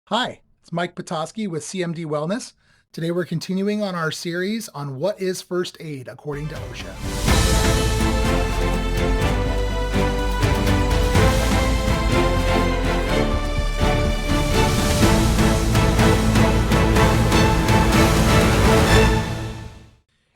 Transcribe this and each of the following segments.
Hi, it's Mike Petoskey with CMD Wellness. Today we're continuing on our series on what is first aid according to OSHA.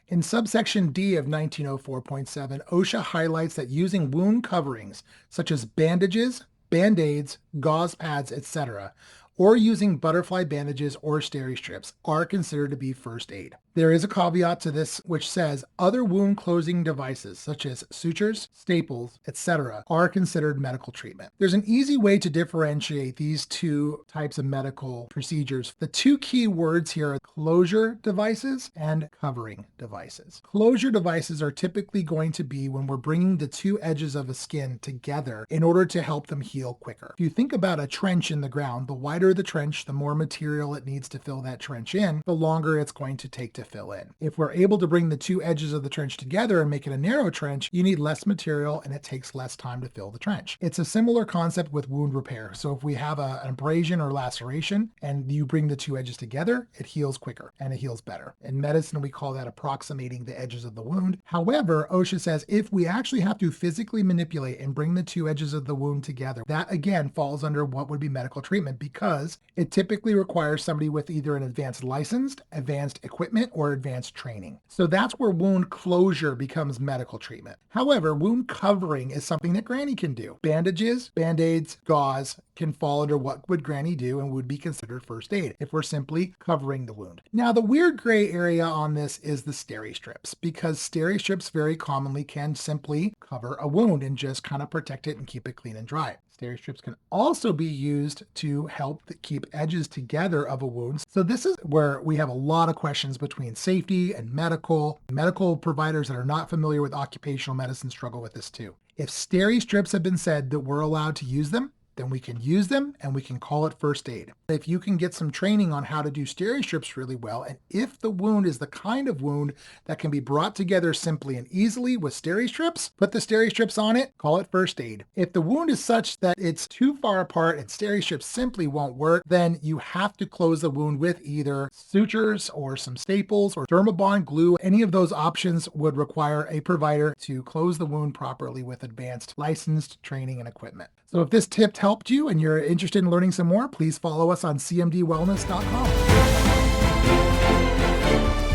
In subsection D of 1904.7, OSHA highlights that using wound coverings such as bandages, band-aids, gauze pads, etc., or using butterfly bandages or steri strips are considered to be first aid. There is a caveat to this which says other wound closing devices such as sutures, staples, etc. are considered medical treatment. There's an easy way to differentiate these two types of medical procedures. The two key words here are closure devices and covering devices. Closure devices are typically going to be when we're bringing the two edges of a skin together in order to help them heal quicker. If you think about a trench in the ground, the wider the trench, the more material it needs to fill that trench in, the longer it's going to take to fill in. If we're able to bring the two edges of the trench together and make it a narrow trench, you need less material and it takes less time to fill the trench. It's a similar concept with wound repair. So if we have an abrasion or laceration and you bring the two edges together, it heals quicker and it heals better. In medicine, we call that approximating the edges of the wound. However, OSHA says if we actually have to physically manipulate and bring the two edges of the wound together, that again falls under what would be medical treatment because it typically requires somebody with either an advanced licensed, advanced equipment, or advanced training. So that's where wound closure becomes medical treatment. However, wound covering is something that Granny can do. Bandages, band-aids, gauze can fall under what would Granny do and would be considered first aid if we're simply covering the wound. Now, the weird gray area on this is the steri strips, because steri strips very commonly can simply cover a wound and just kind of protect it and keep it clean and dry. Steri strips can also be used to help keep edges together of a wound. So this is where we have a lot of questions between safety and medical. Medical providers that are not familiar with occupational medicine struggle with this too. If steri strips have been said that we're allowed to use them, then we can use them and we can call it first aid. If you can get some training on how to do steri strips really well, and if the wound is the kind of wound that can be brought together simply and easily with steri strips, put the steri strips on it, call it first aid. If the wound is such that it's too far apart and steri strips simply won't work, then you have to close the wound with either sutures or some staples or Dermabond glue. Any of those options would require a provider to close the wound properly with advanced licensed training and equipment. So if this tip helped you and you're interested in learning some more, please follow us on cmdwellness.com.